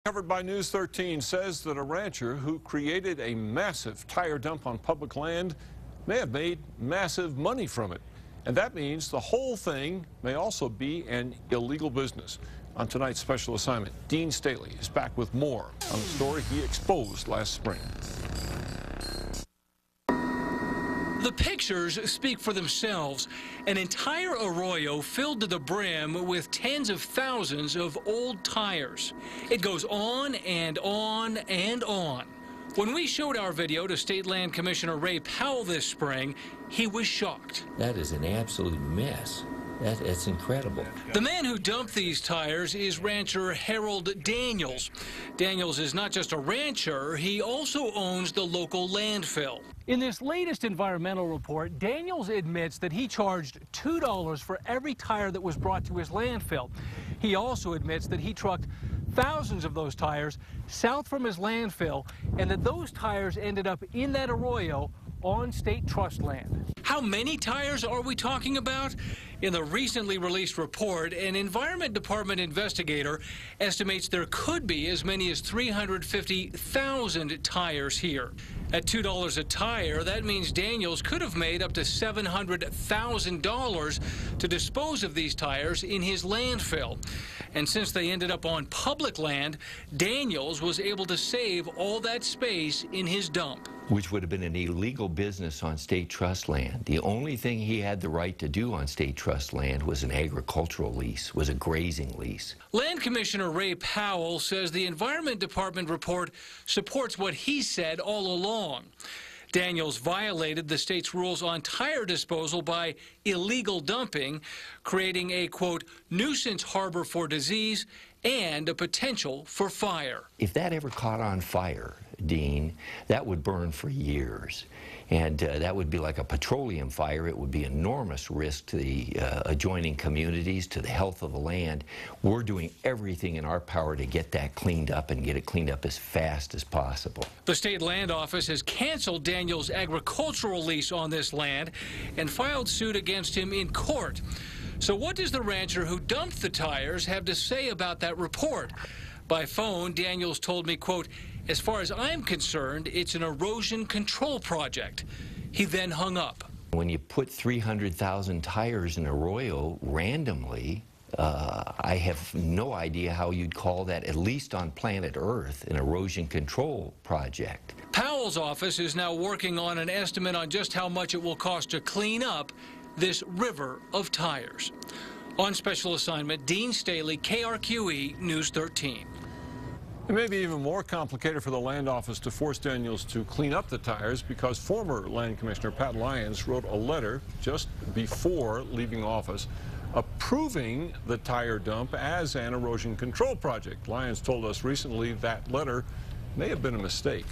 Covered by News 13 says that a rancher who created a massive tire dump on public land may have made massive money from it. And that means the whole thing may also be an illegal business. On tonight's special assignment, Dean Staley is back with more on the story he exposed last spring. The pictures speak for themselves. An entire arroyo filled to the brim with tens of thousands of old tires. It goes on and on and on. When we showed our video to State Land Commissioner Ray Powell this spring, he was shocked. That is an absolute mess. It's incredible. The man who dumped these tires is rancher Harold Daniels. Daniels is not just a rancher, he also owns the local landfill. In this latest environmental report, Daniels admits that he charged $2 for every tire that was brought to his landfill. He also admits that he trucked thousands of those tires south from his landfill and that those tires ended up in that arroyo on state trust land. How many tires are we talking about? In the recently released report, an Environment Department investigator estimates there could be as many as 350,000 tires here. At $2 a tire, that means Daniels could have made up to $700,000 to dispose of these tires in his landfill. And since they ended up on public land, Daniels was able to save all that space in his dump. Which would have been an illegal business on state trust land. The only thing he had the right to do on state trust land was an agricultural lease, was a grazing lease. Land Commissioner Ray Powell says the Environment Department report supports what he said all along. Daniels violated the state's rules on tire disposal by illegal dumping, creating a, quote, nuisance harbor for disease and a potential for fire. If that ever caught on fire, Dean, that would burn for years. And that would be like a petroleum fire. It would be enormous risk to the adjoining communities, to the health of the land. We're doing everything in our power to get that cleaned up and get it cleaned up as fast as possible. The State Land Office has canceled Daniels' agricultural lease on this land and filed suit against him in court. So what does the rancher who dumped the tires have to say about that report? By phone, Daniels told me, quote, as far as I'm concerned, it's an erosion control project. He then hung up. When you put 300,000 tires in arroyo randomly, I have no idea how you'd call that, at least on planet Earth, an erosion control project. Powell's office is now working on an estimate on just how much it will cost to clean up this river of tires. On special assignment, Dean Staley, KRQE News 13. It may be even more complicated for the land office to force Daniels to clean up the tires because former Land Commissioner Pat Lyons wrote a letter just before leaving office approving the tire dump as an erosion control project. Lyons told us recently that letter may have been a mistake.